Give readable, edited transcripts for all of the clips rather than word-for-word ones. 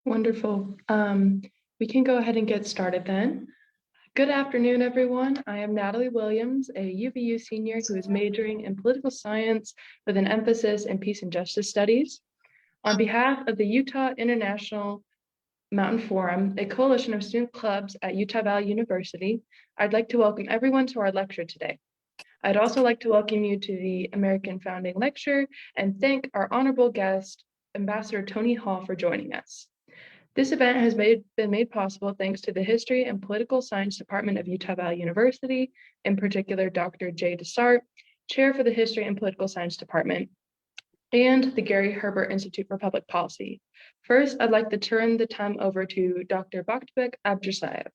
Wonderful. We can go ahead and get started then. Good afternoon, everyone. I am Natalie Williams, a UVU senior who is majoring in political science with an emphasis in peace and justice studies. On behalf of the Utah International Mountain Forum, a coalition of student clubs at Utah Valley University, I'd like to welcome everyone to our lecture today. I'd also like to welcome you to the American Founding Lecture and thank our honorable guest, Ambassador Tony Hall, for joining us. This event has been made possible thanks to the History and Political Science Department of Utah Valley University, in particular Dr. Jay Desart, Chair for the History and Political Science Department, and the Gary Herbert Institute for Public Policy. First, I'd like to turn the time over to Dr. Bakhtabek Abdursaev.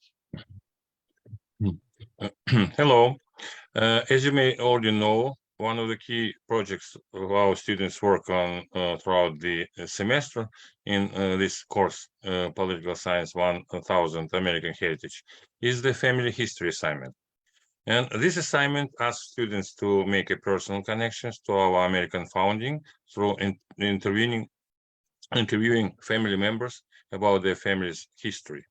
Hello. As you may already know, one of the key projects of our students work on throughout the semester in this course, Political Science 1000 American Heritage, is the Family History assignment. And this assignment asks students to make a personal connections to our American founding through interviewing family members about their family's history.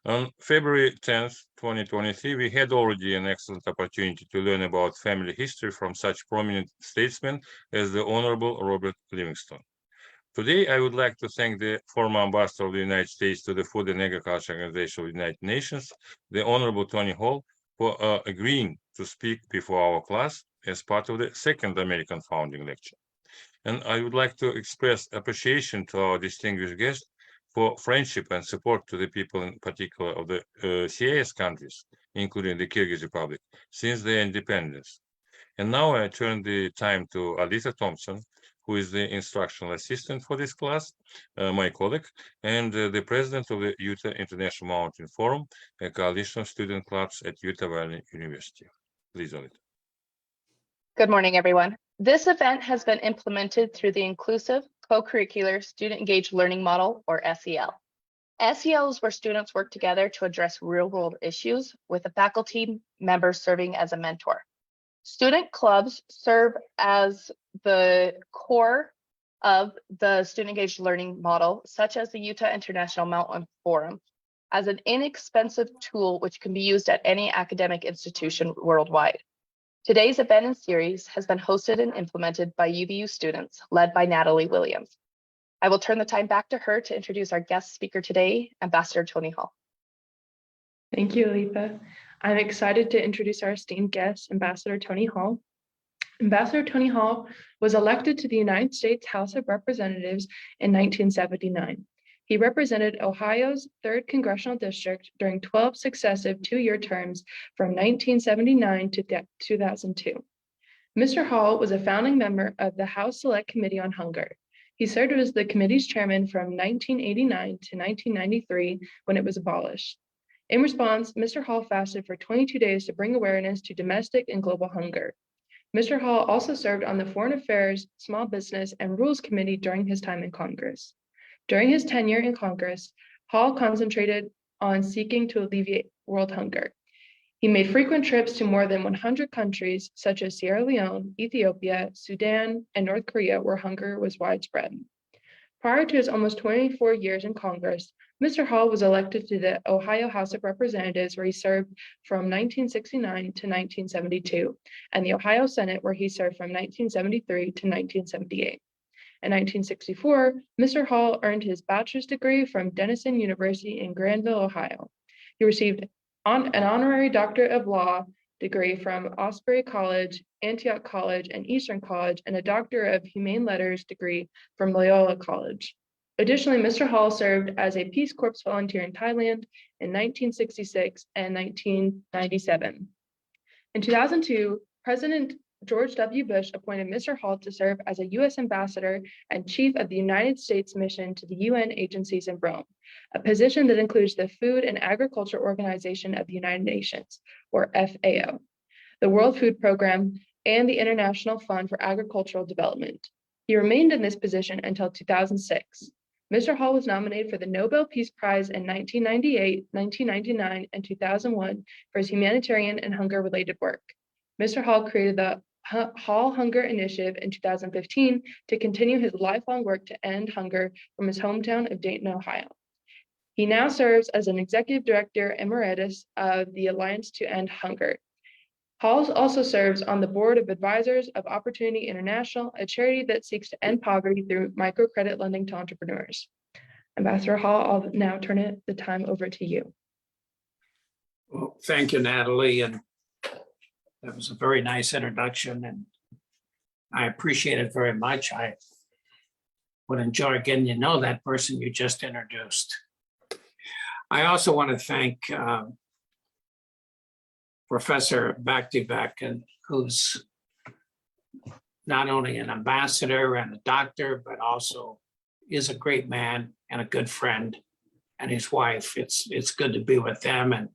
On February 10th, 2023, we had already an excellent opportunity to learn about family history from such prominent statesmen as the Honorable Robert Livingston. Today, I would like to thank the former ambassador of the United States to the Food and Agriculture Organization of the United Nations, the Honorable Tony Hall, for agreeing to speak before our class as part of the second American founding lecture. And I would like to express appreciation to our distinguished guest for friendship and support to the people, in particular of the CIS countries, including the Kyrgyz Republic, since their independence. And now I turn the time to Alisa Thompson, who is the instructional assistant for this class, my colleague, and the president of the Utah International Mountain Forum, a coalition of student clubs at Utah Valley University. Please, Alisa. Good morning, everyone. This event has been implemented through the Inclusive Co-Curricular Student Engaged Learning Model, or SEL. SEL is where students work together to address real-world issues, with a faculty member serving as a mentor. Student clubs serve as the core of the student engaged learning model, such as the Utah International Mountain Forum, as an inexpensive tool which can be used at any academic institution worldwide. Today's event and series has been hosted and implemented by UVU students, led by Natalie Williams. I will turn the time back to her to introduce our guest speaker today, Ambassador Tony Hall. Thank you, Alisa. I'm excited to introduce our esteemed guest, Ambassador Tony Hall. Ambassador Tony Hall was elected to the United States House of Representatives in 1979. He represented Ohio's 3rd Congressional District during 12 successive two-year terms from 1979 to 2002. Mr. Hall was a founding member of the House Select Committee on Hunger. He served as the committee's chairman from 1989 to 1993 when it was abolished. In response, Mr. Hall fasted for 22 days to bring awareness to domestic and global hunger. Mr. Hall also served on the Foreign Affairs, Small Business, and Rules Committee during his time in Congress. During his tenure in Congress, Hall concentrated on seeking to alleviate world hunger. He made frequent trips to more than 100 countries, such as Sierra Leone, Ethiopia, Sudan, and North Korea, where hunger was widespread. Prior to his almost 24 years in Congress, Mr. Hall was elected to the Ohio House of Representatives, where he served from 1969 to 1972, and the Ohio Senate, where he served from 1973 to 1978. In 1964, Mr. Hall earned his bachelor's degree from Denison University in Granville, Ohio. He received an honorary Doctor of Law degree from Osprey College, Antioch College, and Eastern College, and a Doctor of Humane Letters degree from Loyola College. Additionally, Mr. Hall served as a Peace Corps volunteer in Thailand in 1966 and 1997. In 2002, President George W. Bush appointed Mr. Hall to serve as a U.S. ambassador and chief of the United States mission to the UN agencies in Rome, a position that includes the Food and Agriculture Organization of the United Nations, or FAO, the World Food Program, and the International Fund for Agricultural Development. He remained in this position until 2006. Mr. Hall was nominated for the Nobel Peace Prize in 1998, 1999, and 2001 for his humanitarian and hunger-related work. Mr. Hall created the Hall Hunger Initiative in 2015 to continue his lifelong work to end hunger from his hometown of Dayton, Ohio. He now serves as an executive director emeritus of the Alliance to End Hunger. Hall also serves on the board of advisors of Opportunity International, a charity that seeks to end poverty through microcredit lending to entrepreneurs. Ambassador Hall, I'll now turn the time over to you. Well, thank you, Natalie, and that was a very nice introduction, and I appreciate it very much. I would enjoy getting to know that person you just introduced. I also want to thank Professor Baktivak, who's not only an ambassador and a doctor, but also is a great man and a good friend, and his wife. It's good to be with them, and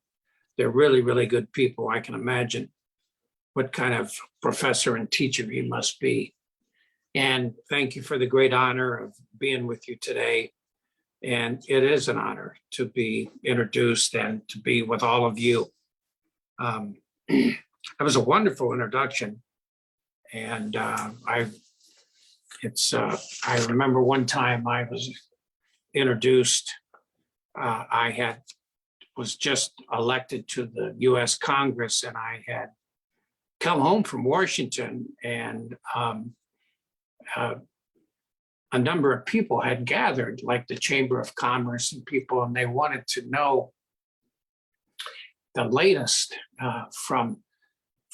they're really, really good people. I can imagine what kind of professor and teacher he must be. And thank you for the great honor of being with you today. And it is an honor to be introduced and to be with all of you. It was a wonderful introduction. And I remember one time I was introduced, was just elected to the US Congress, and I had come home from Washington, and a number of people had gathered, like the Chamber of Commerce and people, and they wanted to know the latest from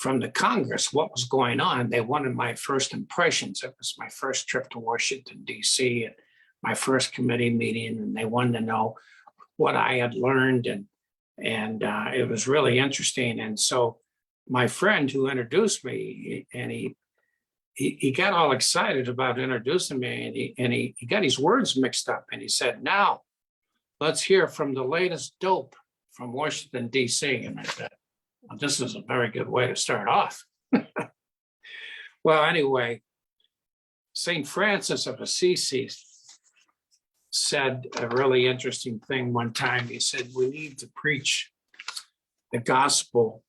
the Congress, what was going on. They wanted my first impressions. It was my first trip to Washington, D.C., and my first committee meeting, and they wanted to know what I had learned, and it was really interesting. And so my friend who introduced me, and he got all excited about introducing me, and he got his words mixed up, and he said, "Now, let's hear from the latest dope from Washington, D.C." And I said, well, this is a very good way to start off. Well, anyway, St. Francis of Assisi said a really interesting thing one time. He said, we need to preach the gospel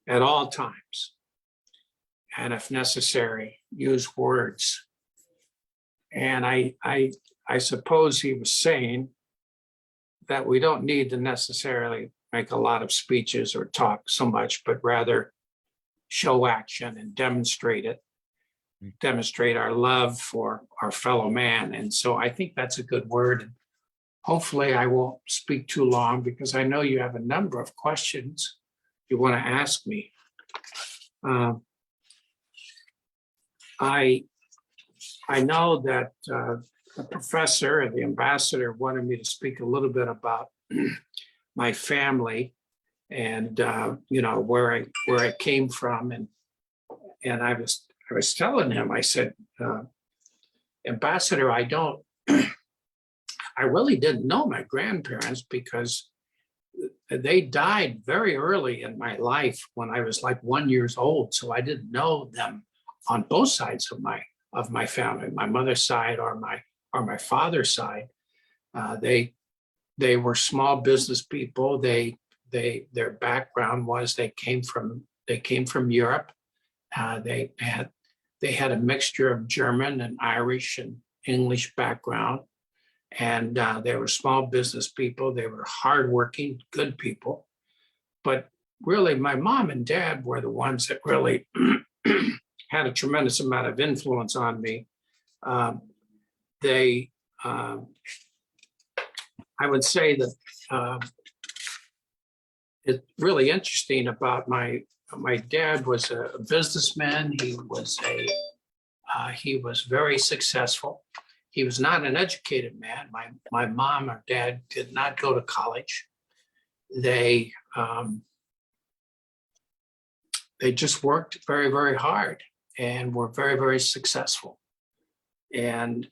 at all times, and if necessary, use words. And I suppose he was saying that we don't need to necessarily make a lot of speeches or talk so much, but rather show action and demonstrate it, demonstrate our love for our fellow man. And so I think that's a good word. Hopefully I won't speak too long, because I know you have a number of questions you want to ask me. I know that the professor and the ambassador wanted me to speak a little bit about my family and where I came from, and I was telling him, I said, Ambassador, I really didn't know my grandparents, because they died very early in my life when I was like 1 year old. So I didn't know them on both sides of my family, my mother's side or my father's side. They were small business people. Their background was they came from Europe. They had a mixture of German and Irish and English background. And they were small business people. They were hardworking, good people. But really, my mom and dad were the ones that really had a tremendous amount of influence on me. I would say that it's really interesting about my dad was a businessman. He was very successful. He was not an educated man. My mom or dad did not go to college. They just worked very, very hard and were very, very successful. And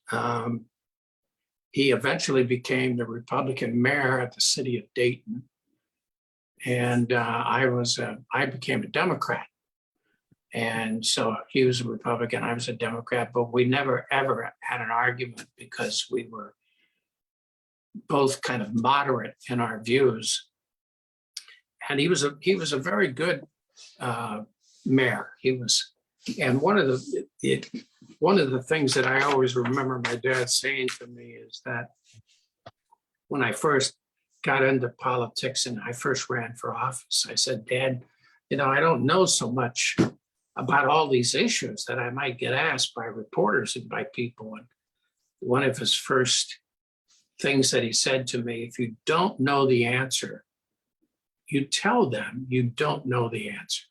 he eventually became the Republican mayor of the city of Dayton. And I became a Democrat. And so he was a Republican, I was a Democrat, but we never, ever had an argument, because we were both kind of moderate in our views. And he was a very good mayor. And one of the things that I always remember my dad saying to me is that when I first got into politics and I first ran for office, I said, Dad, I don't know so much about all these issues that I might get asked by reporters and by people. And one of his first things that he said to me, if you don't know the answer, you tell them you don't know the answer.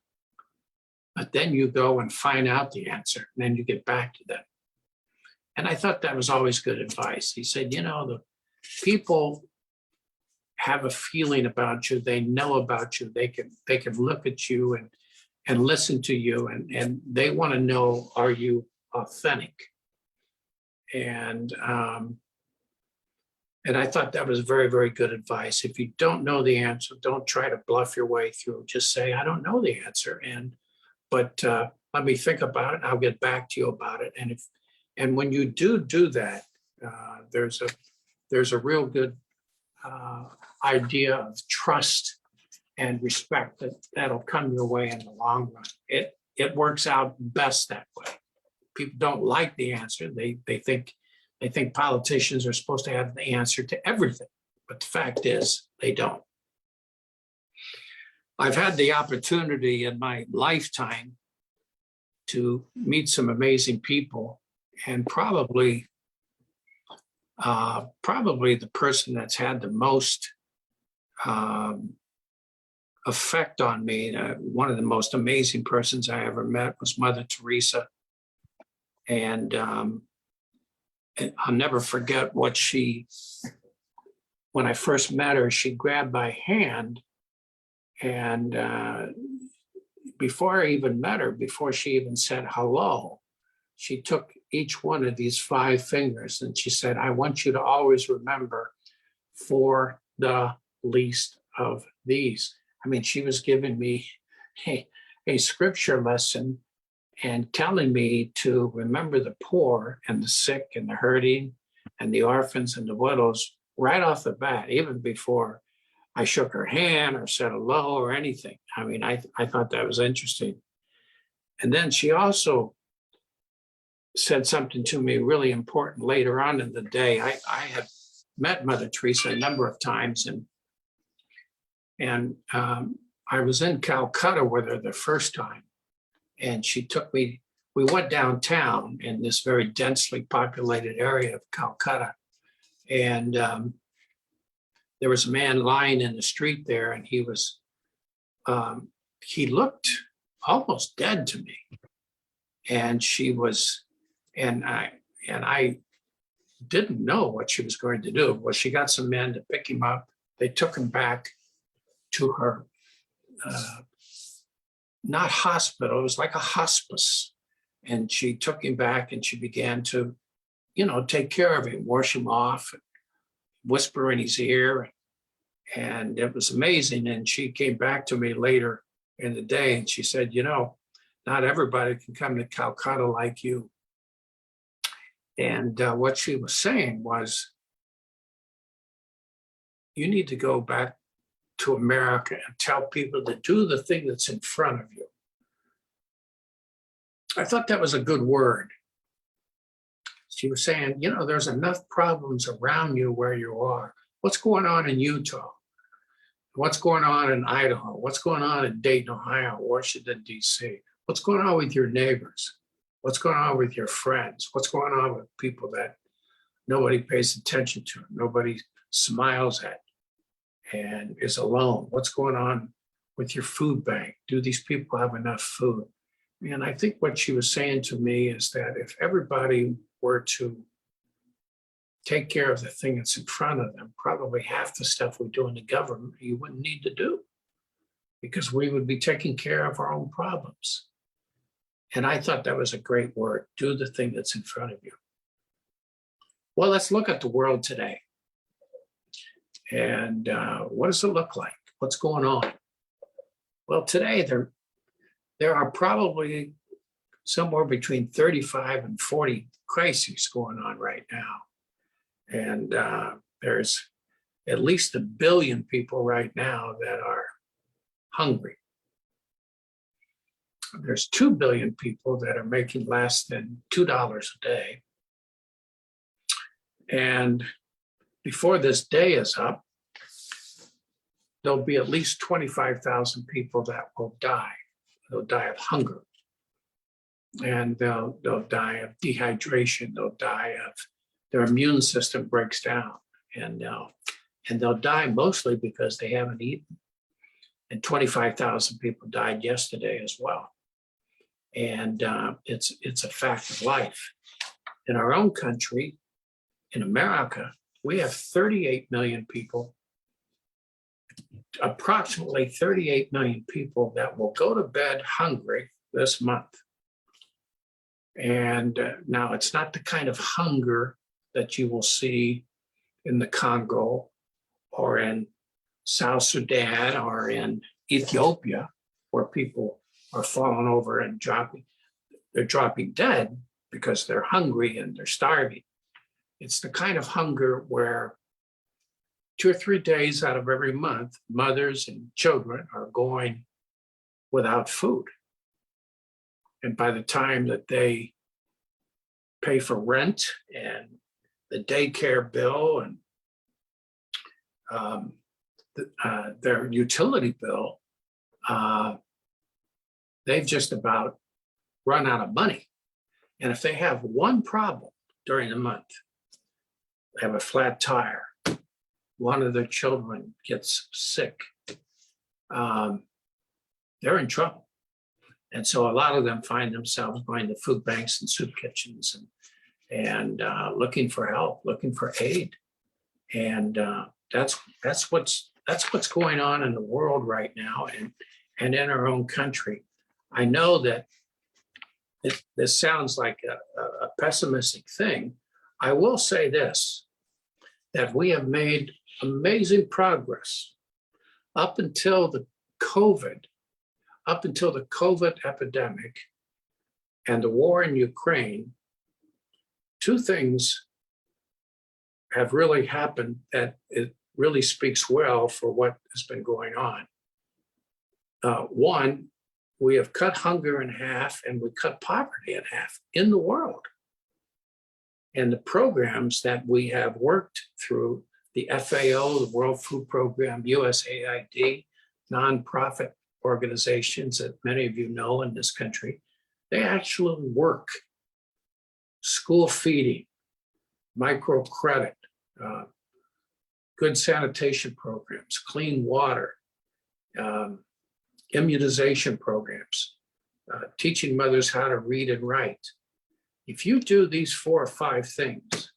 But then you go and find out the answer, and then you get back to them. And I thought that was always good advice. He said, the people have a feeling about you, they know about you, they can look at you and listen to you, and they want to know, are you authentic? And I thought that was very, very good advice. If you don't know the answer, don't try to bluff your way through. Just say, I don't know the answer, but let me think about it. I'll get back to you about it. And when you do that, there's a real good idea of trust and respect that'll come your way in the long run. It works out best that way. People don't like the answer. They think politicians are supposed to have the answer to everything, but the fact is they don't. I've had the opportunity in my lifetime to meet some amazing people, and probably the person that's had the most effect on me, one of the most amazing persons I ever met was Mother Teresa. And I'll never forget when I first met her, she grabbed my hand, and before I even met her, before she even said hello, she took each one of these 5 fingers and she said, I want you to always remember, for the least of these. I mean, she was giving me a scripture lesson and telling me to remember the poor and the sick and the hurting and the orphans and the widows right off the bat, even before I shook her hand or said hello or anything. I mean, I thought that was interesting. And then she also said something to me really important later on in the day. I had met Mother Teresa a number of times, and I was in Calcutta with her the first time, and she took me, we went downtown in this very densely populated area of Calcutta, and there was a man lying in the street there, and he looked almost dead to me. And I didn't know what she was going to do. Well, she got some men to pick him up. They took him back to her, not hospital, it was like a hospice. And she took him back and she began to, take care of him, wash him off, and whisper in his ear. And it was amazing. And she came back to me later in the day and she said, not everybody can come to Calcutta like you. And what she was saying was, you need to go back to America and tell people to do the thing that's in front of you. I thought that was a good word. She was saying, there's enough problems around you where you are. What's going on in Utah? What's going on in Idaho? What's going on in Dayton, Ohio, Washington, D.C.? What's going on with your neighbors? What's going on with your friends? What's going on with people that nobody pays attention to, nobody smiles at, and is alone? What's going on with your food bank? Do these people have enough food? And I think what she was saying to me is that if everybody were to take care of the thing that's in front of them, probably half the stuff we do in the government you wouldn't need to do, because we would be taking care of our own problems. And I thought that was a great word, do the thing that's in front of you. Well, let's look at the world today. And what does it look like? What's going on? Well, today there are probably somewhere between 35 and 40 crises going on right now. And there's at least 1 billion people right now that are hungry. There's 2 billion people that are making less than $2 a day. And before this day is up, there'll be at least 25,000 people that will die. They'll die of hunger. And they'll die of dehydration. They'll die of their immune system breaks down. And they'll die mostly because they haven't eaten. And 25,000 people died yesterday as well. And it's a fact of life. In our own country, in America, we have 38 million people, approximately 38 million people that will go to bed hungry this month. And now it's not the kind of hunger that you will see in the Congo or in South Sudan or in Ethiopia, where people are falling over and they're dropping dead because they're hungry and they're starving. It's the kind of hunger where 2 or 3 days out of every month, mothers and children are going without food. And by the time that they pay for rent and the daycare bill and their utility bill, they've just about run out of money. And if they have one problem during the month, they have a flat tire, one of their children gets sick, they're in trouble. And so a lot of them find themselves going to food banks and soup kitchens and looking for help, looking for aid. And that's what's going on in the world right now and in our own country. I know that this sounds like a pessimistic thing. I will say this, that we have made amazing progress up until the COVID epidemic and the war in Ukraine. 2 things have really happened that it really speaks well for what has been going on. One, we have cut hunger in half and we cut poverty in half in the world. And the programs that we have worked through, the FAO, the World Food Program, USAID, nonprofit organizations that many of you know in this country, they actually work. School feeding, microcredit, good sanitation programs, clean water, immunization programs, teaching mothers how to read and write. If you do these 4 or 5 things,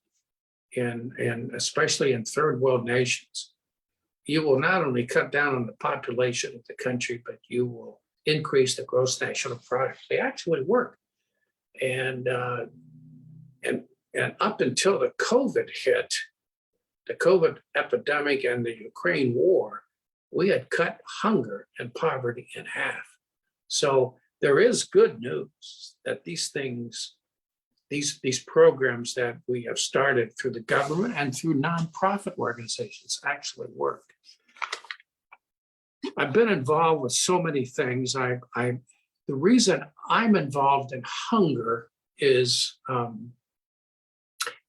and especially in third world nations, you will not only cut down on the population of the country, but you will increase the gross national product. They actually work. And up until the COVID hit, the COVID epidemic and the Ukraine war, we had cut hunger and poverty in half. So there is good news that these things, these programs that we have started through the government and through nonprofit organizations actually work. I've been involved with so many things. The reason I'm involved in hunger is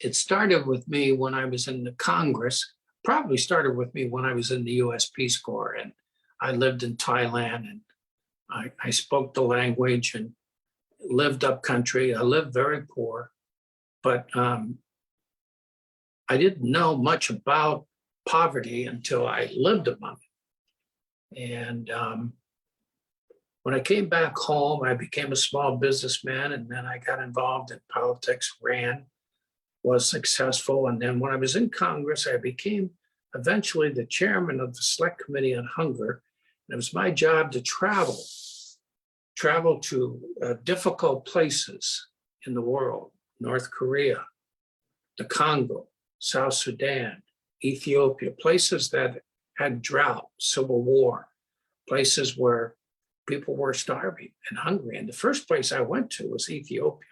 it started with me when I was in the Congress, probably started with me when I was in the US Peace Corps, and I lived in Thailand and I spoke the language and lived up country. I lived very poor, but I didn't know much about poverty until I lived among it. And when I came back home, I became a small businessman, and then I got involved in politics, ran, was successful. And then when I was in Congress, I became eventually the chairman of the Select Committee on Hunger. And it was my job to travel to difficult places in the world, North Korea, the Congo, South Sudan, Ethiopia, places that had drought, civil war, places where people were starving and hungry. And the first place I went to was Ethiopia.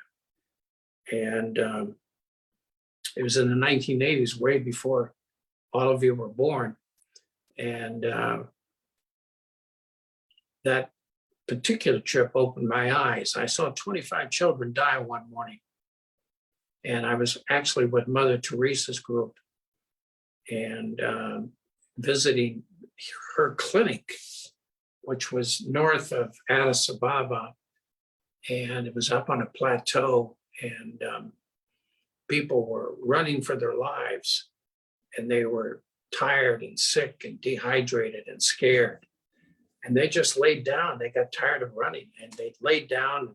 And it was in the 1980s, way before all of you were born. And that particular trip opened my eyes. I saw 25 children die one morning. And I was actually with Mother Teresa's group and visiting her clinic, which was north of Addis Ababa, and it was up on a plateau, and people were running for their lives, and they were tired and sick and dehydrated and scared. And they just laid down. They got tired of running, and they laid down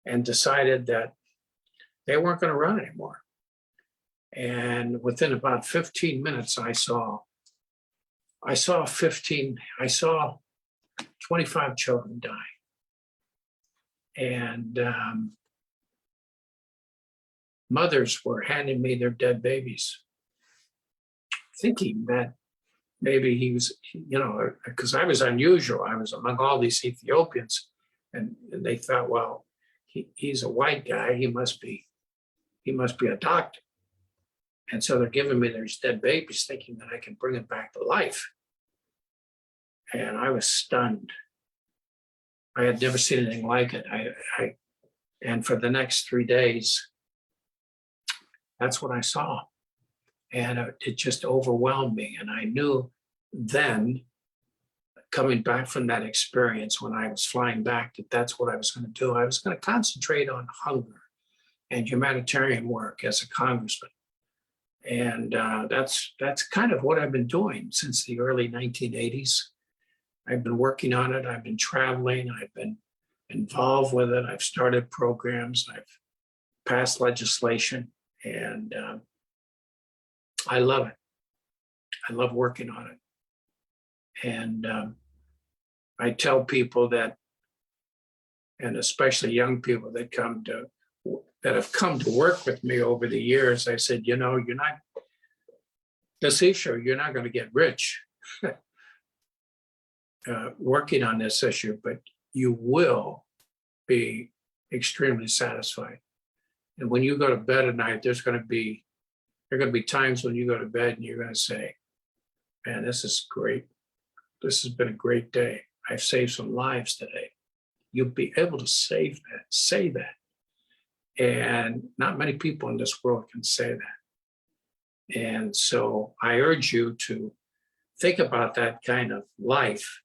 and decided that they weren't going to run anymore. And within about 15 minutes, I saw 25 children die. And mothers were handing me their dead babies, thinking that maybe he was, because I was unusual. I was among all these Ethiopians, and they thought, well, he's a white guy. He must be a doctor. And so they're giving me their dead babies, thinking that I can bring them back to life. And I was stunned. I had never seen anything like it. And for the next 3 days, that's what I saw. And it just overwhelmed me. And I knew then, coming back from that experience, when I was flying back, that that's what I was going to do. I was going to concentrate on hunger and humanitarian work as a congressman. And that's kind of what I've been doing since the early 1980s. I've been working on it. I've been traveling. I've been involved with it. I've started programs. I've passed legislation, and I love it. I love working on it. And I tell people that, and especially young people that have come to work with me over the years, I said, you're not, this issue, you're not going to get rich working on this issue, but you will be extremely satisfied. And when you go to bed at night, there are going to be times when you go to bed and you're going to say, man, this is great. This has been a great day. I've saved some lives today. You'll be able to say that. And not many people in this world can say that. And so I urge you to think about that kind of life,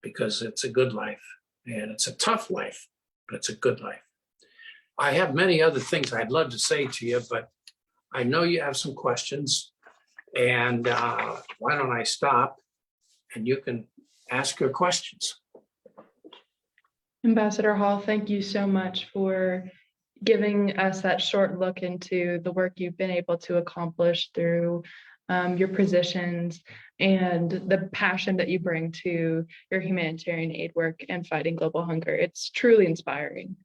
because it's a good life, and it's a tough life, but it's a good life. I have many other things I'd love to say to you, but I know you have some questions, and why don't I stop and you can ask your questions. Ambassador Hall, thank you so much for giving us that short look into the work you've been able to accomplish through your positions and the passion that you bring to your humanitarian aid work and fighting global hunger. It's truly inspiring.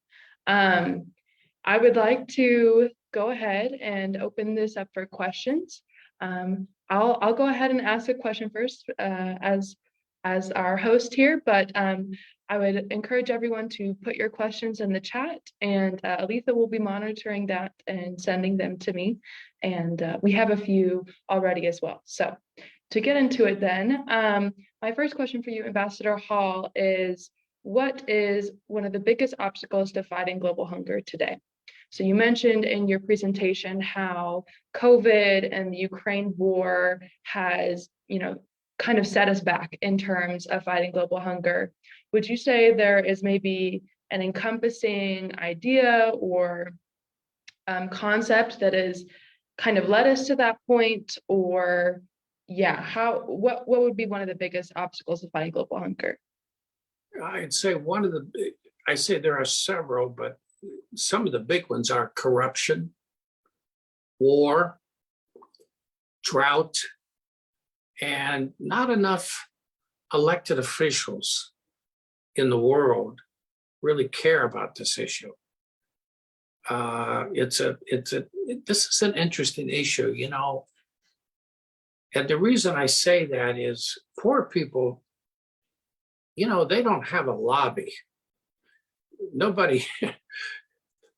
I would like to go ahead and open this up for questions. I'll go ahead and ask a question first as our host here, but I would encourage everyone to put your questions in the chat, and Aletha will be monitoring that and sending them to me. And we have a few already as well. So to get into it then, my first question for you, Ambassador Hall, is what is one of the biggest obstacles to fighting global hunger today? So you mentioned in your presentation how COVID and the Ukraine war has, kind of set us back in terms of fighting global hunger. Would you say there is maybe an encompassing idea or concept that has kind of led us to that point? Or what would be one of the biggest obstacles to fighting global hunger? I'd say I say there are several, but some of the big ones are corruption, war, drought, and not enough elected officials in the world really care about this issue. This is an interesting issue, and the reason I say that is poor people, they don't have a lobby. Nobody,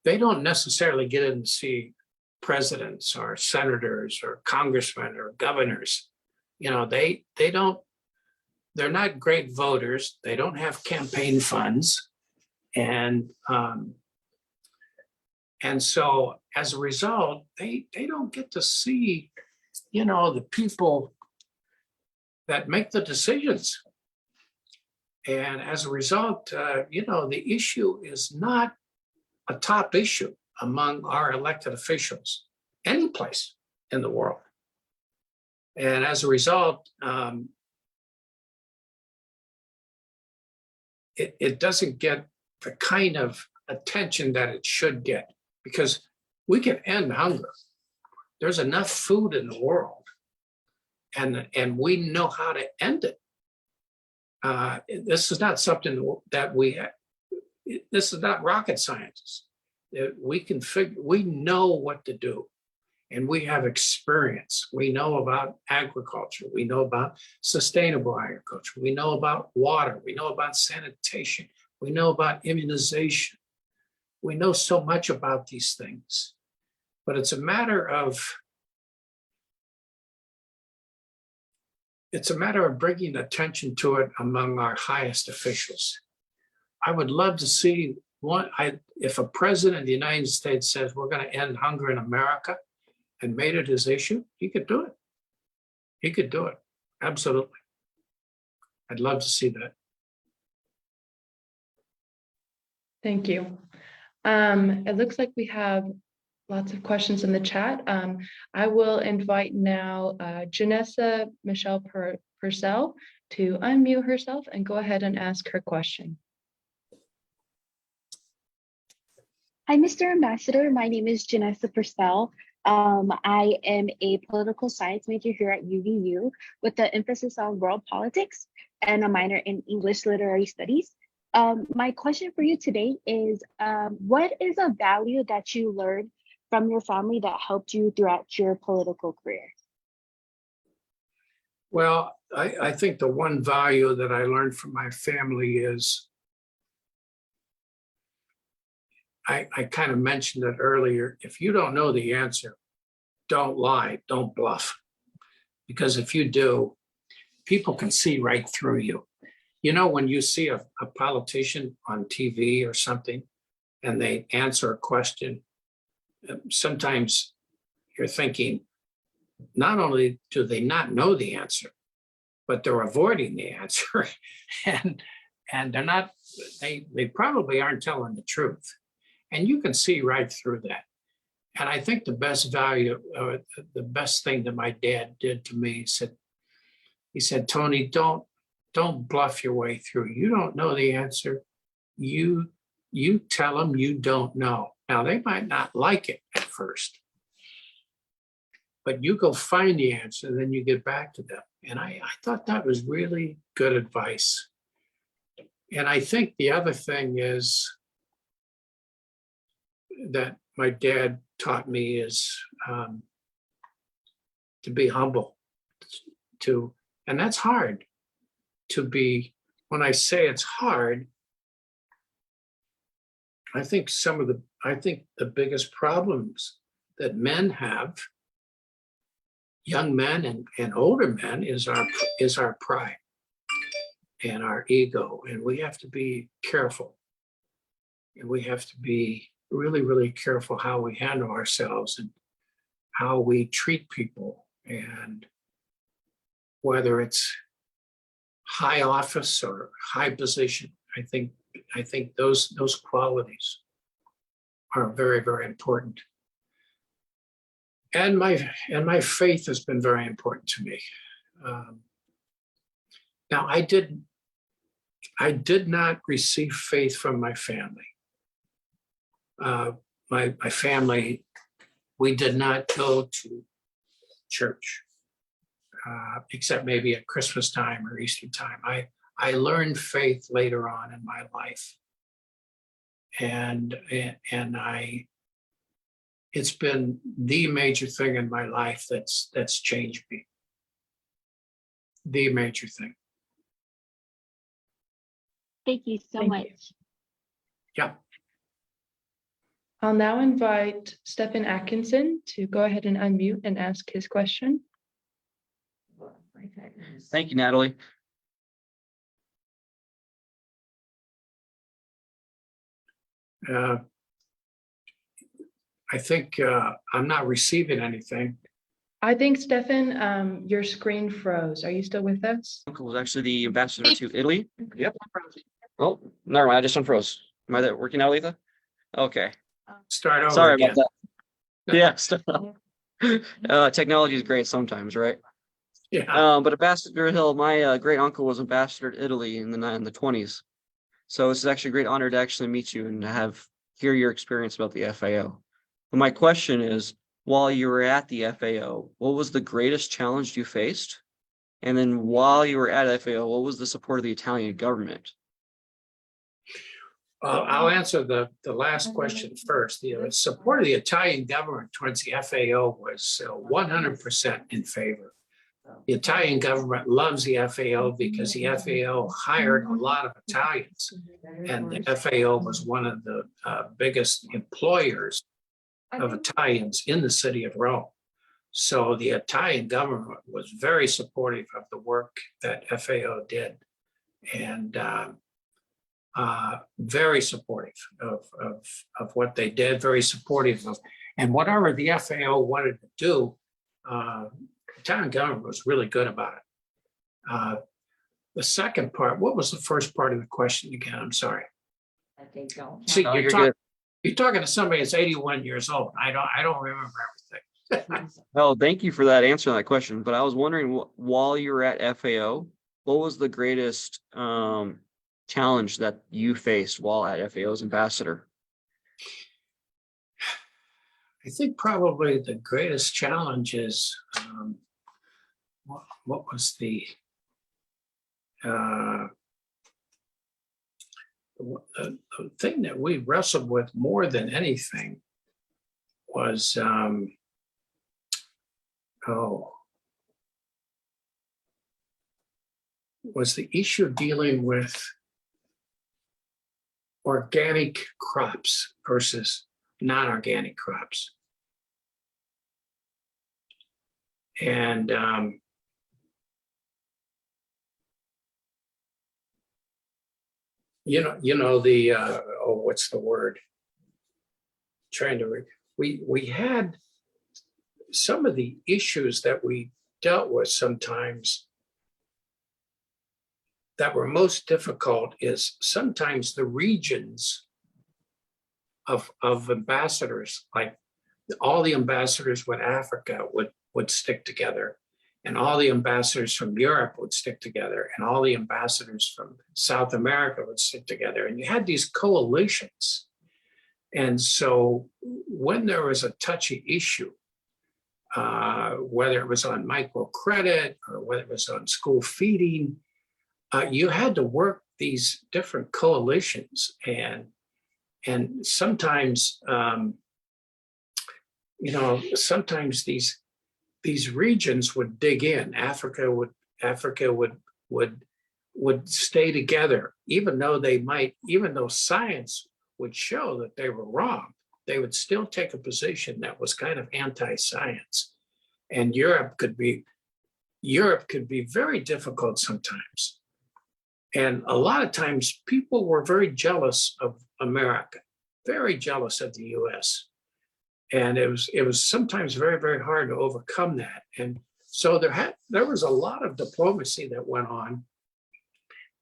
they don't necessarily get in to see presidents or senators or congressmen or governors. They're not great voters. They don't have campaign funds. And so as a result, they don't get to see, the people that make the decisions. And as a result, the issue is not a top issue among our elected officials, any place in the world. And as a result, it doesn't get the kind of attention that it should get, because we can end hunger. There's enough food in the world, and we know how to end it. This is not something that this is not rocket science. We know what to do, and we have experience. We know about agriculture. We know about sustainable agriculture. We know about water. We know about sanitation. We know about immunization. We know so much about these things, but it's a matter of bringing attention to it among our highest officials. I would love to see if a president of the United States says we're going to end hunger in America and made it his issue, he could do it. He could do it. Absolutely. I'd love to see that. Thank you. It looks like we have lots of questions in the chat. I will invite now Janessa Michelle Purcell to unmute herself and go ahead and ask her question. Hi, Mr. Ambassador. My name is Janessa Purcell. I am a political science major here at UVU with the emphasis on world politics and a minor in English literary studies. My question for you today is, what is a value that you learned from your family that helped you throughout your political career? Well, I think the one value that I learned from my family is, I kind of mentioned it earlier, if you don't know the answer, don't lie, don't bluff. Because if you do, people can see right through you. You know, when you see a politician on TV or something and they answer a question, sometimes you're thinking, not only do they not know the answer, but they're avoiding the answer. and they're not, they probably aren't telling the truth. And you can see right through that. And I think the best value, the best thing that my dad did to me, he said, Tony, don't bluff your way through. You don't know the answer. You tell them you don't know. Now, they might not like it at first, but you go find the answer, then you get back to them. And I thought that was really good advice. And I think the other thing is that my dad taught me is to be humble, and that's hard to be. When I say it's hard, I think the biggest problems that men have, young men and older men, is our pride and our ego, and we have to be careful, and we have to be really, really careful how we handle ourselves and how we treat people, and whether it's high office or high position. I think those qualities are very, very important. And my faith has been very important to me. Now, I did not receive faith from my family. My family, we did not go to church, except maybe at Christmas time or Easter time. I learned faith later on in my life, and it's been the major thing in my life that's changed me. The major thing. Thank you so Thank much. you. Yeah. I'll now invite Stephen Atkinson to go ahead and unmute and ask his question. Thank you, Natalie. I think I'm not receiving anything. I think, Stefan, your screen froze. Are you still with us? Uncle was actually the ambassador to Italy. Yep. Oh, never mind. I just unfroze. Am I there working now, Letha? Okay. Start over Sorry again. about that. Yeah. Technology is great sometimes, right? Yeah. But Ambassador Hill, my great uncle was ambassador to Italy in the 20s. So this is actually a great honor to actually meet you and to hear your experience about the FAO. But my question is, while you were at the FAO, what was the greatest challenge you faced? And then while you were at FAO, what was the support of the Italian government? I'll answer the last question first. The support of the Italian government towards the FAO was 100% in favor. The Italian government loves the FAO because the FAO hired a lot of Italians, and the FAO was one of the biggest employers of Italians in the city of Rome. So the Italian government was very supportive of the work that FAO did, and very supportive of what they did, very supportive of, and whatever the FAO wanted to do, Italian government was really good about it. The second part, what was the first part of the question again? I'm sorry. See, Oh, you're you're talking to somebody that's 81 years old. I don't remember everything. Well, thank you for that answer to that question. But I was wondering, while you were at FAO, what was the greatest challenge that you faced while at FAO's ambassador? I think probably the greatest challenge is what was the thing that we wrestled with more than anything was the issue dealing with organic crops versus non-organic crops. And the what's the word? We had some of the issues that we dealt with sometimes that were most difficult is sometimes the regions of ambassadors, like all the ambassadors with Africa would stick together, and all the ambassadors from Europe would stick together, and all the ambassadors from South America would stick together, and you had these coalitions. And so when there was a touchy issue, whether it was on microcredit or whether it was on school feeding, you had to work these different coalitions, and sometimes sometimes these regions would dig in. Africa would stay together, even though science would show that they were wrong. They would still take a position that was kind of anti-science. And Europe could be very difficult sometimes. And a lot of times people were very jealous of America, very jealous of the US. And it was sometimes very, very hard to overcome that. And so there was a lot of diplomacy that went on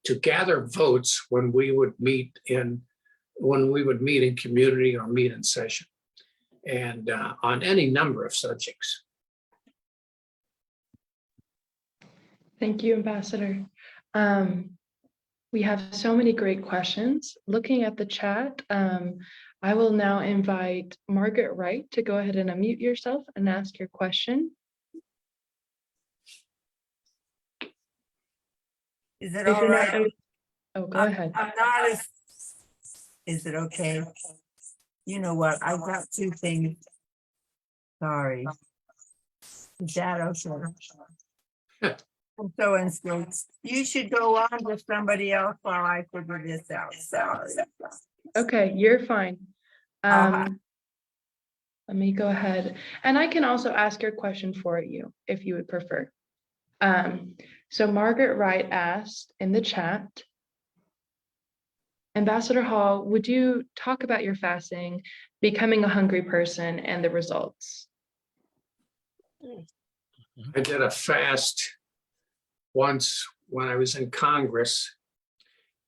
to gather votes when we would meet in community or meet in session, and on any number of subjects. Thank you, Ambassador. We have so many great questions. Looking at the chat, I will now invite Margaret Wright to go ahead and unmute yourself and ask your question. Is it If all you're not- right? Oh, go ahead. I'm not as, is it okay? You know what, I got two things. Sorry. Is that okay? I'm so insecure. You should go on with somebody else while I figure this out. Sorry. Okay, you're fine. Uh-huh. Let me go ahead. And I can also ask your question for you if you would prefer. So Margaret Wright asked in the chat, Ambassador Hall, would you talk about your fasting, becoming a hungry person, and the results? I did a fast once when I was in Congress,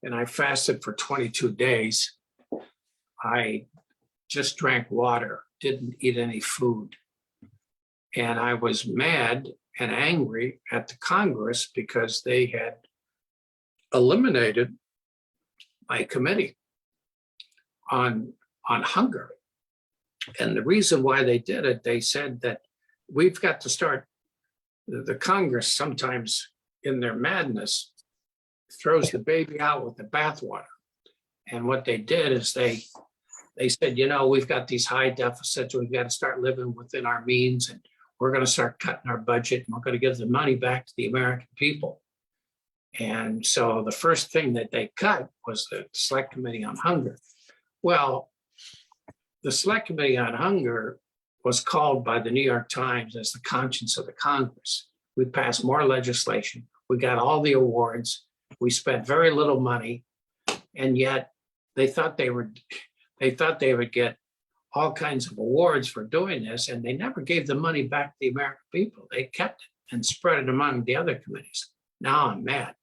and I fasted for 22 days. I just drank water, didn't eat any food. And I was mad and angry at the Congress because they had eliminated my committee on hunger. And the reason why they did it, they said that we've got to start, the Congress sometimes in their madness throws the baby out with the bathwater. And what they did is they said, you know, we've got these high deficits, we've got to start living within our means, and we're going to start cutting our budget, and we're going to give the money back to the American people. And so the first thing that they cut was the Select Committee on Hunger. Well, the Select Committee on Hunger was called by the New York Times as the conscience of the Congress. We passed more legislation. We got all the awards. We spent very little money, and yet they thought they would get all kinds of awards for doing this, and they never gave the money back to the American people. They kept it and spread it among the other committees. Now I'm mad.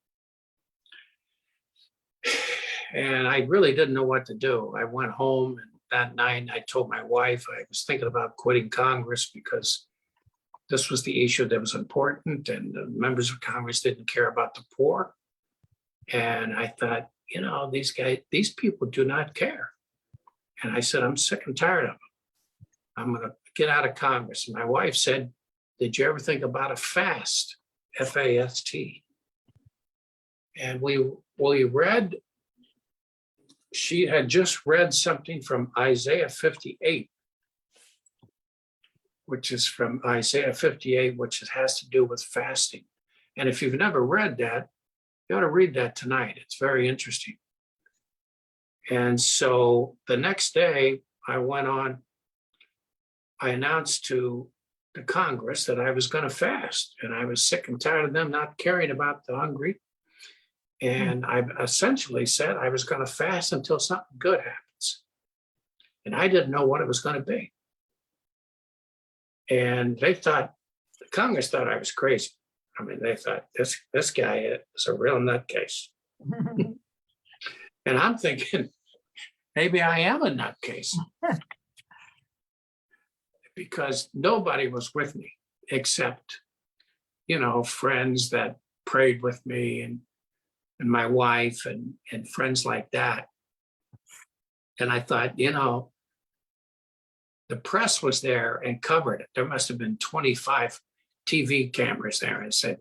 And I really didn't know what to do. I went home, and that night I told my wife I was thinking about quitting Congress because this was the issue that was important, and the members of Congress didn't care about the poor. And I thought, you know, these people do not care. And I said, I'm sick and tired of them. I'm going to get out of Congress. And my wife said, did you ever think about a fast, F-A-S-T? And we read, she had just read something from Isaiah 58, which is from Isaiah 58, which has to do with fasting. And if you've never read that, you ought to read that tonight. It's very interesting. And so the next day I announced to the Congress that I was going to fast, and I was sick and tired of them not caring about the hungry. And I essentially said I was going to fast until something good happens. And I didn't know what it was going to be. And the Congress thought I was crazy. I mean, they thought this guy is a real nutcase. And I'm thinking, maybe I am a nutcase. Because nobody was with me except, you know, friends that prayed with me and my wife and friends like that. And I thought, you know, the press was there and covered it. There must have been 25 TV cameras there and said,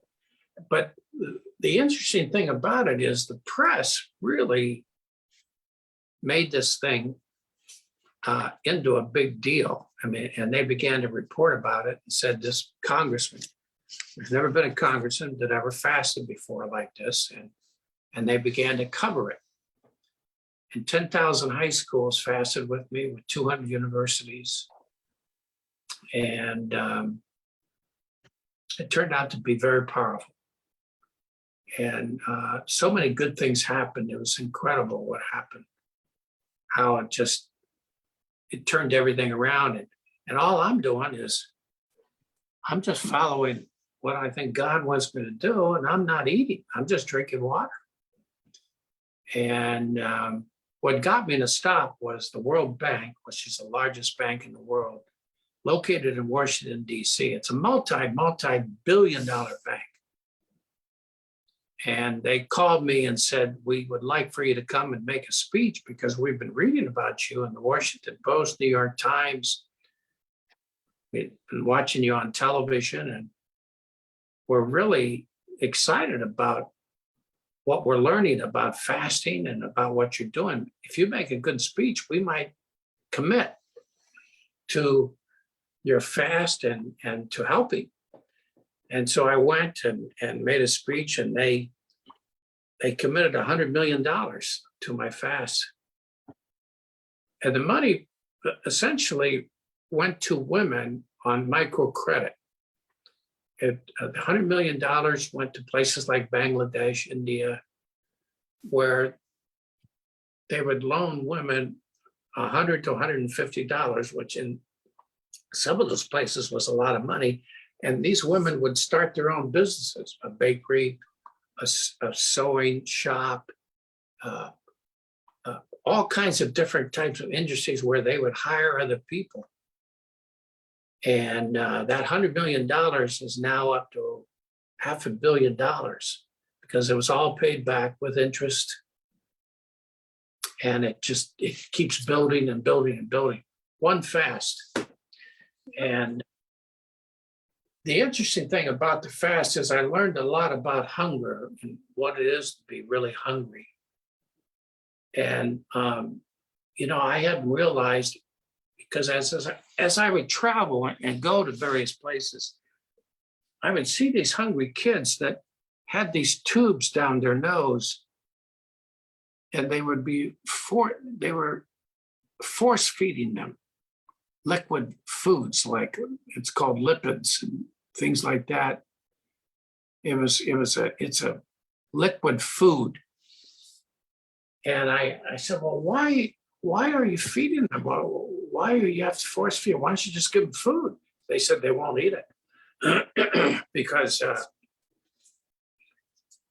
but the interesting thing about it is the press really made this thing into a big deal. I mean, and they began to report about it and said this congressman, there's never been a congressman that ever fasted before like this. And they began to cover it. And 10,000 high schools fasted with me, with 200 universities. And it turned out to be very powerful. And so many good things happened. It was incredible what happened, how it turned everything around. And all I'm doing is I'm just following what I think God wants me to do, and I'm not eating. I'm just drinking water. And what got me to stop was the World Bank, which is the largest bank in the world, located in Washington, D.C. It's a multi-billion-dollar bank. And they called me and said, we would like for you to come and make a speech because we've been reading about you in the Washington Post, New York Times. We've been watching you on television, and we're really excited about what we're learning about fasting and about what you're doing. If you make a good speech, we might commit to your fast and to helping. And so I went and made a speech, and they committed $100 million to my fast. And the money essentially went to women on microcredit. $100 million went to places like Bangladesh, India, where they would loan women $100 to $150, which in some of those places was a lot of money. And these women would start their own businesses, a bakery, a sewing shop, all kinds of different types of industries where they would hire other people. And that $100 million is now up to $500 million because it was all paid back with interest. And it keeps building and building and building. One fast. And the interesting thing about the fast is I learned a lot about hunger and what it is to be really hungry. And, I hadn't realized, because as I would travel and go to various places, I would see these hungry kids that had these tubes down their nose, and they were force feeding them liquid foods, like it's called lipids and things like that. It's a liquid food. And I said, well, why are you feeding them? Well, why do you have to force feed? Why don't you just give them food? They said they won't eat it because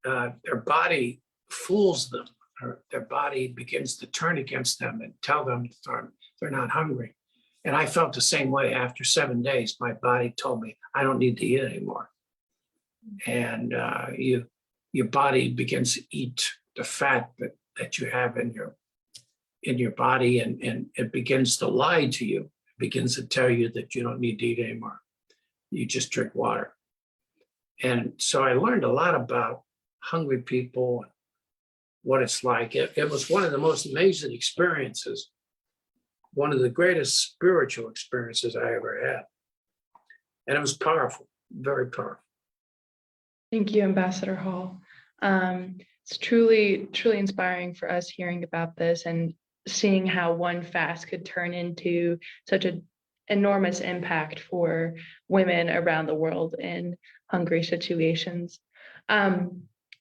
their body fools them, or their body begins to turn against them and tell them they're not hungry. And I felt the same way. After 7 days, my body told me I don't need to eat anymore. And your body begins to eat the fat that you have in your body, and it begins to lie to you. It begins to tell you that you don't need to eat anymore. You just drink water. And so I learned a lot about hungry people, what it's like. It was one of the most amazing experiences, one of the greatest spiritual experiences I ever had. And it was powerful, very powerful. Thank you, Ambassador Hall. It's truly, truly inspiring for us hearing about this and seeing how one fast could turn into such an enormous impact for women around the world in hungry situations.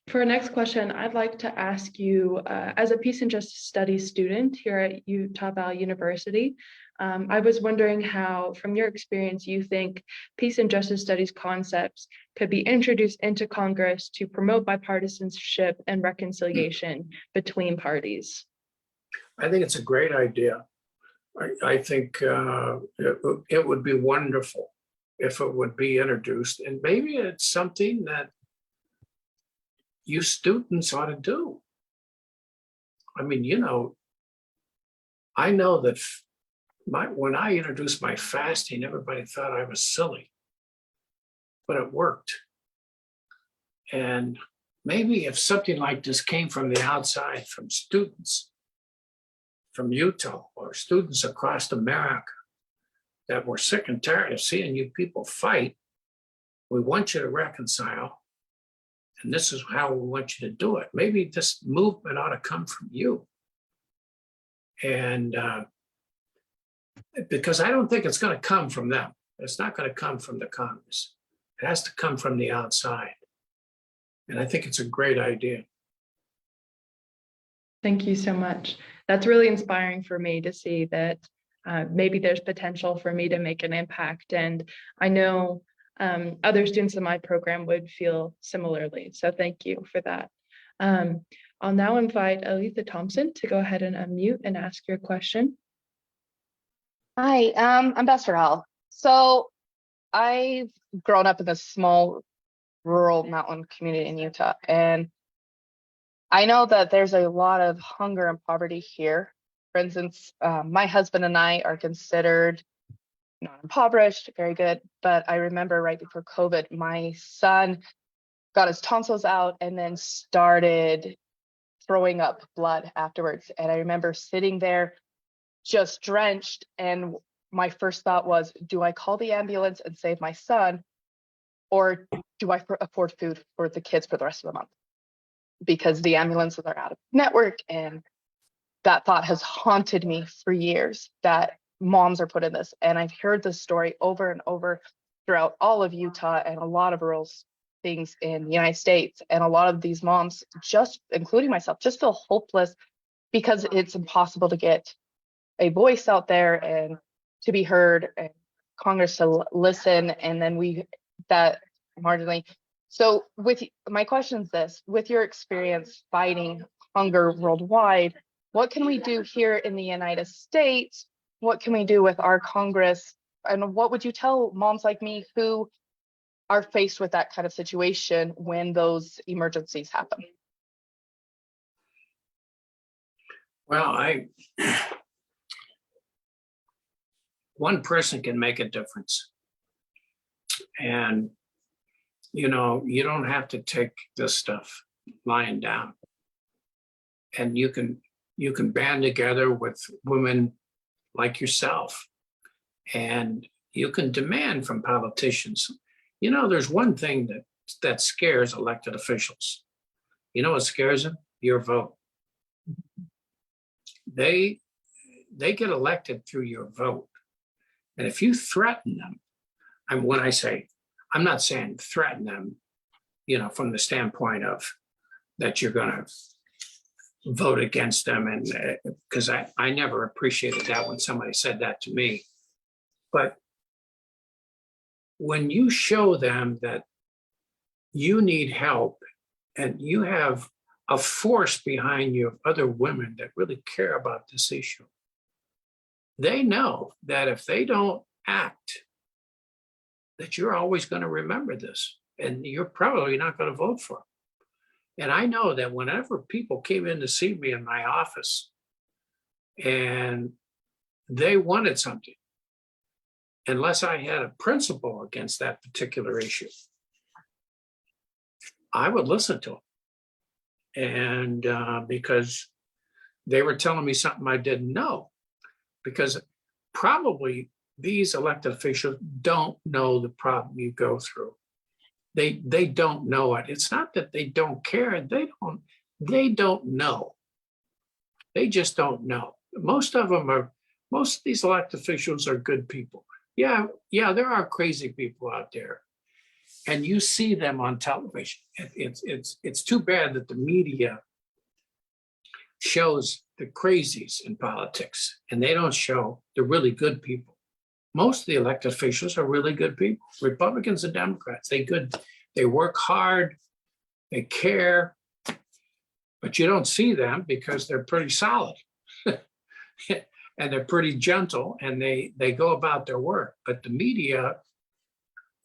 For our next question, I'd like to ask you, as a Peace and Justice Studies student here at Utah Valley University, I was wondering how, from your experience, you think peace and justice studies concepts could be introduced into Congress to promote bipartisanship and reconciliation between parties. I think it's a great idea. I think it would be wonderful if it would be introduced, and maybe it's something that you students ought to do. I mean, I know that when I introduced my fasting, everybody thought I was silly, but it worked. And maybe if something like this came from the outside, from students from Utah or students across America that were sick and tired of seeing you people fight, we want you to reconcile, and this is how we want you to do it. Maybe this movement ought to come from you. And because I don't think it's going to come from them. It's not going to come from the Congress. It has to come from the outside. And I think it's a great idea. Thank you so much. That's really inspiring for me to see that maybe there's potential for me to make an impact. And I know other students in my program would feel similarly. So thank you for that. I'll now invite Aletha Thompson to go ahead and unmute and ask your question. Hi, Ambassador Hall. So I've grown up in this small rural mountain community in Utah, and I know that there's a lot of hunger and poverty here. For instance, my husband and I are considered not impoverished, very good, but I remember right before COVID, my son got his tonsils out and then started throwing up blood afterwards. And I remember sitting there just drenched, and my first thought was, do I call the ambulance and save my son, or do I afford food for the kids for the rest of the month? Because the ambulances are out of network, and that thought has haunted me for years, that moms are put in this. And I've heard this story over and over throughout all of Utah and a lot of rural things in the United States. And a lot of these moms, just including myself, just feel hopeless because it's impossible to get a voice out there and to be heard, and Congress to listen. And then we that marginally. So my question is this, with your experience fighting hunger worldwide, what can we do here in the United States? What can we do with our Congress? And what would you tell moms like me who are faced with that kind of situation when those emergencies happen? Well, one person can make a difference. And, you know, you don't have to take this stuff lying down. And you can band together with women like yourself, and you can demand from politicians. You know, there's one thing that scares elected officials. You know what scares them? Your vote. They get elected through your vote. And if you threaten them, and when I say, I'm not saying threaten them, you know, from the standpoint of that you're going to vote against them, and because I never appreciated that when somebody said that to me. But when you show them that you need help and you have a force behind you of other women that really care about this issue, they know that if they don't act, that you're always going to remember this, and you're probably not going to vote for them. And I know that whenever people came in to see me in my office and they wanted something, unless I had a principle against that particular issue, I would listen to them. And because they were telling me something I didn't know, because probably these elected officials don't know the problem you go through. They don't know it. It's not that they don't care. They don't know. They just don't know. Most of these elected officials are good people. Yeah, there are crazy people out there, and you see them on television. It's too bad that the media shows the crazies in politics, and they don't show the really good people. Most of the elected officials are really good people, Republicans and Democrats. They work hard, they care, but you don't see them because they're pretty solid and they're pretty gentle, and they go about their work. But the media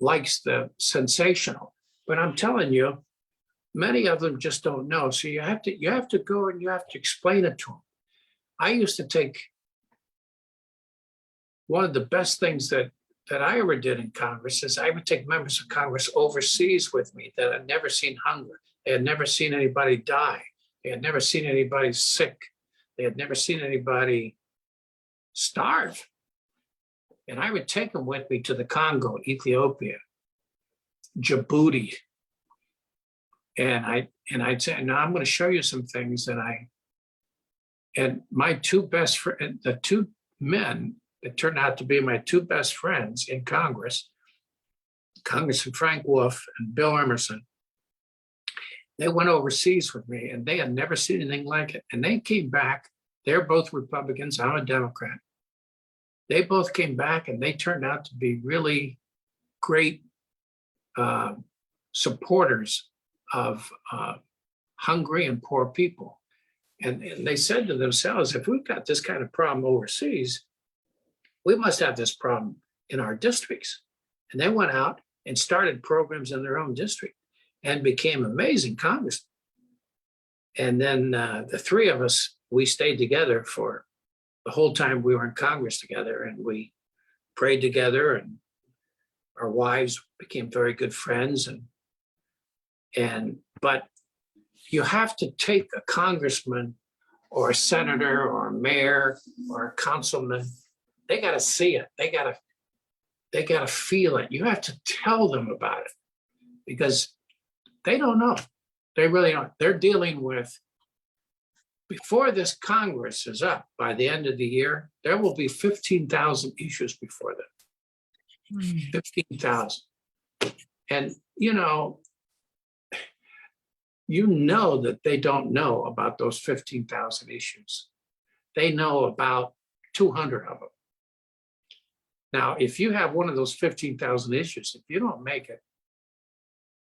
likes the sensational. But I'm telling you, many of them just don't know. So you have to go and you have to explain it to them. I used to take one of the best things that I ever did in Congress is I would take members of Congress overseas with me that had never seen hunger. They had never seen anybody die. They had never seen anybody sick. They had never seen anybody starve. And I would take them with me to the Congo, Ethiopia, Djibouti. And I'd say, now I'm going to show you some things and my two best friends, the two men that turned out to be my two best friends in Congress, Congressman Frank Wolf and Bill Emerson, they went overseas with me, and they had never seen anything like it. And they came back. They're both Republicans. I'm a Democrat. They both came back, and they turned out to be really great supporters of hungry and poor people. And they said to themselves, if we've got this kind of problem overseas, we must have this problem in our districts. And they went out and started programs in their own district and became amazing congressmen. And then the three of us, we stayed together for the whole time we were in Congress together, and we prayed together, and our wives became very good friends. But you have to take a congressman or a senator or a mayor or a councilman. They got to see it. They got to feel it. You have to tell them about it, because they don't know. They really don't. They're dealing with, before this Congress is up, by the end of the year, there will be 15,000 issues before them. 15,000. And you know that they don't know about those 15,000 issues. They know about 200 of them. Now, if you have one of those 15,000 issues, if you don't make it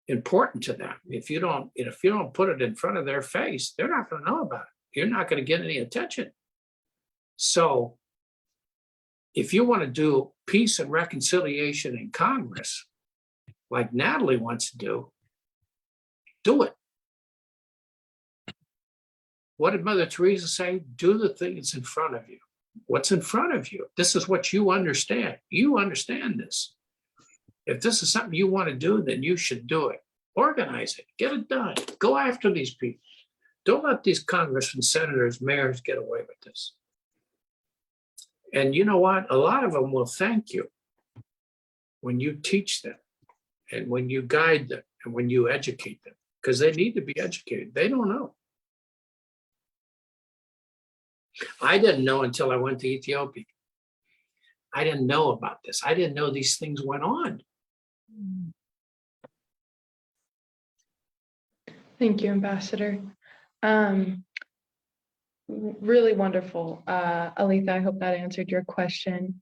important to them. If you don't put it in front of their face, they're not going to know about it. You're not going to get any attention. So if you want to do peace and reconciliation in Congress, like Natalie wants to do it. What did Mother Teresa say? Do the thing that's in front of you. What's in front of you? This is what you understand. You understand this. If this is something you want to do, then you should do it. Organize it. Get it done. Go after these people. Don't let these congressmen, senators, mayors get away with this. And you know what? A lot of them will thank you when you teach them and when you guide them and when you educate them, because they need to be educated. They don't know. I didn't know until I went to Ethiopia. I didn't know about this. I didn't know these things went on. Thank you, Ambassador. Really wonderful. Aletha, I hope that answered your question.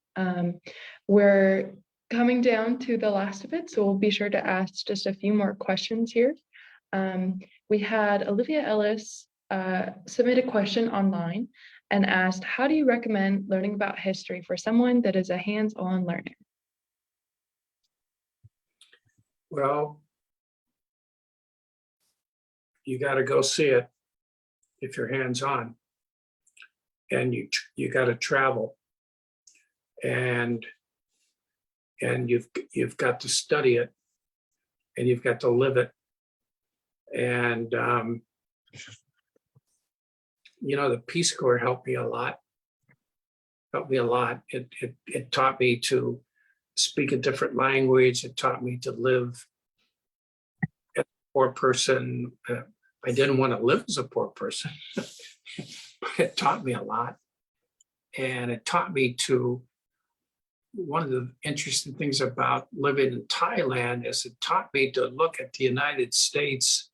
We're coming down to the last of it, so we'll be sure to ask just a few more questions here. We had Olivia Ellis submit a question online and asked, how do you recommend learning about history for someone that is a hands-on learner? Well, you got to go see it if you're hands-on, and you got to travel, and you've got to study it, and you've got to live it, and you know, the Peace Corps helped me a lot. It taught me to speak a different language. It taught me to live as a poor person. I didn't want to live as a poor person, but it taught me a lot. And it taught me to, one of the interesting things about living in Thailand is it taught me to look at the United States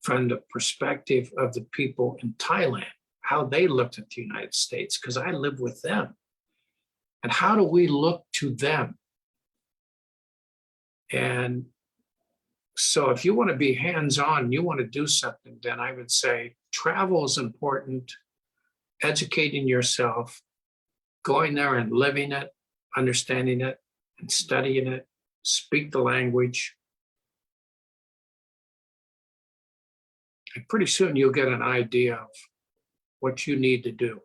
from the perspective of the people in Thailand, how they looked at the United States, because I live with them. And how do we look to them? And so if you want to be hands-on, you want to do something, then I would say travel is important, educating yourself, going there and living it, understanding it, and studying it, speak the language. And pretty soon you'll get an idea of what you need to do.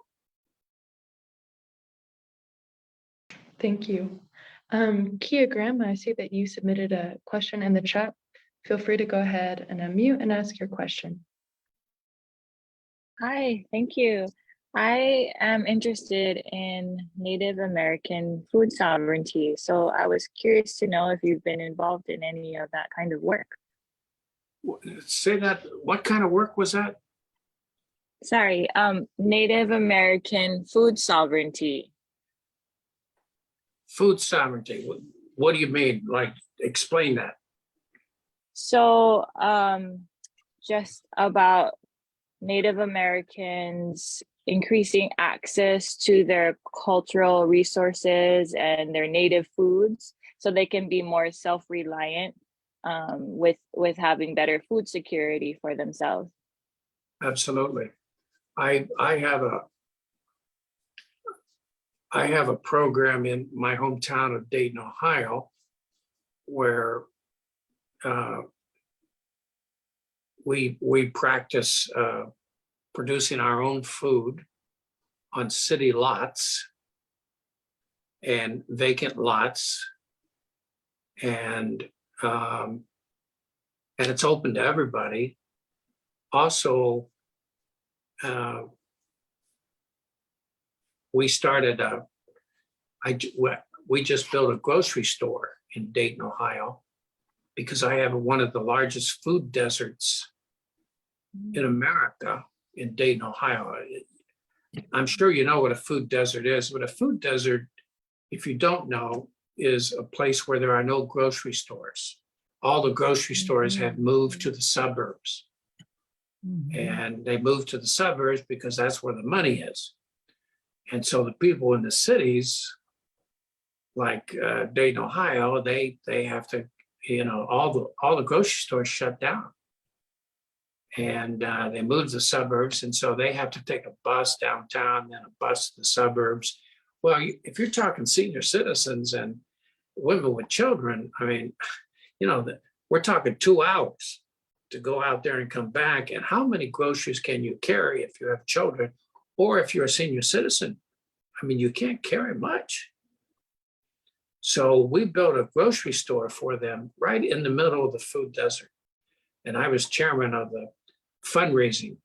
Thank you. Kia Graham, I see that you submitted a question in the chat. Feel free to go ahead and unmute and ask your question. Hi, thank you. I am interested in Native American food sovereignty. So I was curious to know if you've been involved in any of that kind of work. Say that, what kind of work was that? Sorry, Native American food sovereignty. Food sovereignty, what do you mean? Like, explain that. So just about Native Americans increasing access to their cultural resources and their native foods so they can be more self-reliant with having better food security for themselves. Absolutely. I have a program in my hometown of Dayton, Ohio, where we practice producing our own food on city lots and vacant lots, and it's open to everybody. Also, we started we just built a grocery store in Dayton, Ohio, because I have one of the largest food deserts in America in Dayton, Ohio. I'm sure you know what a food desert is, but a food desert, if you don't know, is a place where there are no grocery stores. All the grocery stores have moved to the suburbs. And they moved to the suburbs because that's where the money is. And so the people in the cities, like Dayton, Ohio, they have to all the grocery stores shut down. And they moved to the suburbs, and so they have to take a bus downtown, then a bus to the suburbs. Well, if you're talking senior citizens and women with children, I mean, we're talking 2 hours to go out there and come back. And how many groceries can you carry if you have children, or if you're a senior citizen? I mean, you can't carry much. So we built a grocery store for them right in the middle of the food desert. And I was chairman of the fundraising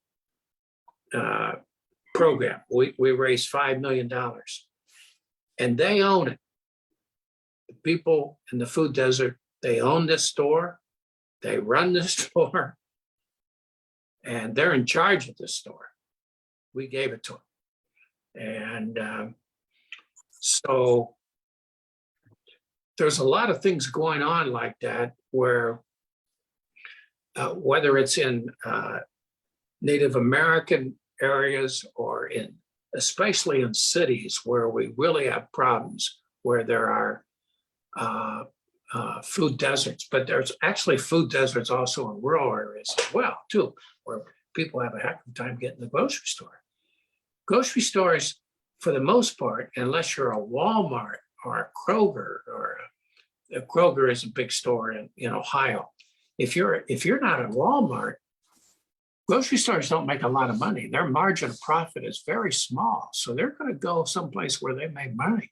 program. We raised $5 million, and they own it. The people in the food desert, they own this store, they run this store, and they're in charge of this store. We gave it to them. And so there's a lot of things going on like that, where whether it's in Native American areas or especially in cities where we really have problems, where there are food deserts, but there's actually food deserts also in rural areas as well, too, where people have a heck of a time getting to the grocery store. Grocery stores, for the most part, unless you're a Walmart or a Kroger, or a Kroger is a big store in Ohio. If you're not a Walmart, grocery stores don't make a lot of money. Their margin of profit is very small. So they're going to go someplace where they make money.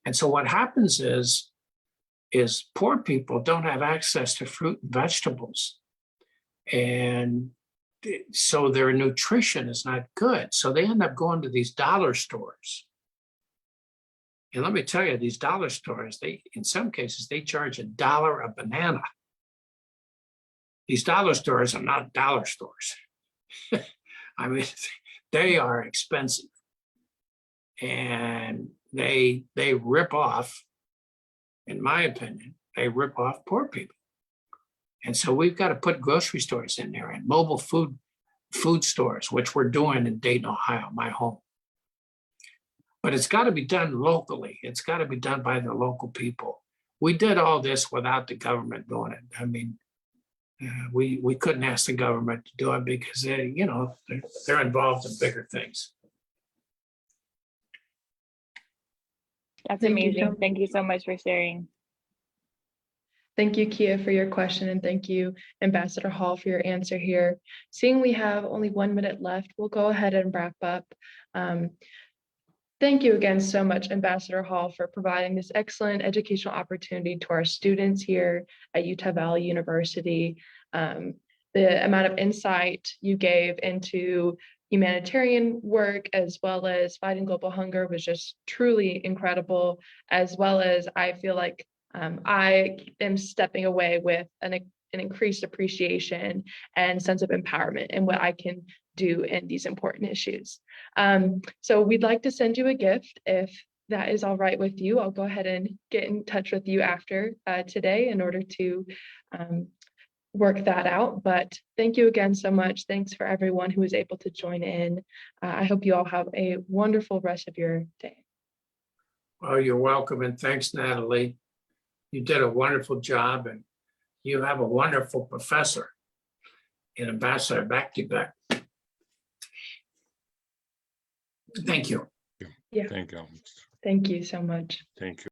And so what happens is poor people don't have access to fruit and vegetables. And so their nutrition is not good. So they end up going to these dollar stores. And let me tell you, these dollar stores, in some cases, they charge $1 a banana. These dollar stores are not dollar stores. I mean, they are expensive, and they rip off, in my opinion, they rip off poor people. And so we've got to put grocery stores in there and mobile food stores, which we're doing in Dayton, Ohio, my home. But it's got to be done locally. It's got to be done by the local people. We did all this without the government doing it. I mean, we couldn't ask the government to do it because they're involved in bigger things. That's Thank you, amazing. Joe. Thank you so much for sharing. Thank you, Kia, for your question, and thank you, Ambassador Hall, for your answer here. Seeing we have only 1 minute left, we'll go ahead and wrap up. Thank you again so much, Ambassador Hall, for providing this excellent educational opportunity to our students here at Utah Valley University. The amount of insight you gave into humanitarian work as well as fighting global hunger was just truly incredible, as well as I feel like I am stepping away with an increased appreciation and sense of empowerment in what I can do in these important issues. So we'd like to send you a gift. If that is all right with you, I'll go ahead and get in touch with you after today in order to work that out. But thank you again so much. Thanks for everyone who was able to join in. I hope you all have a wonderful rest of your day. Well, you're welcome, and thanks, Natalie. You did a wonderful job, and you have a wonderful professor in Ambassador Back-to-Back. Thank you. Yeah. Thank you. Thank you so much. Thank you.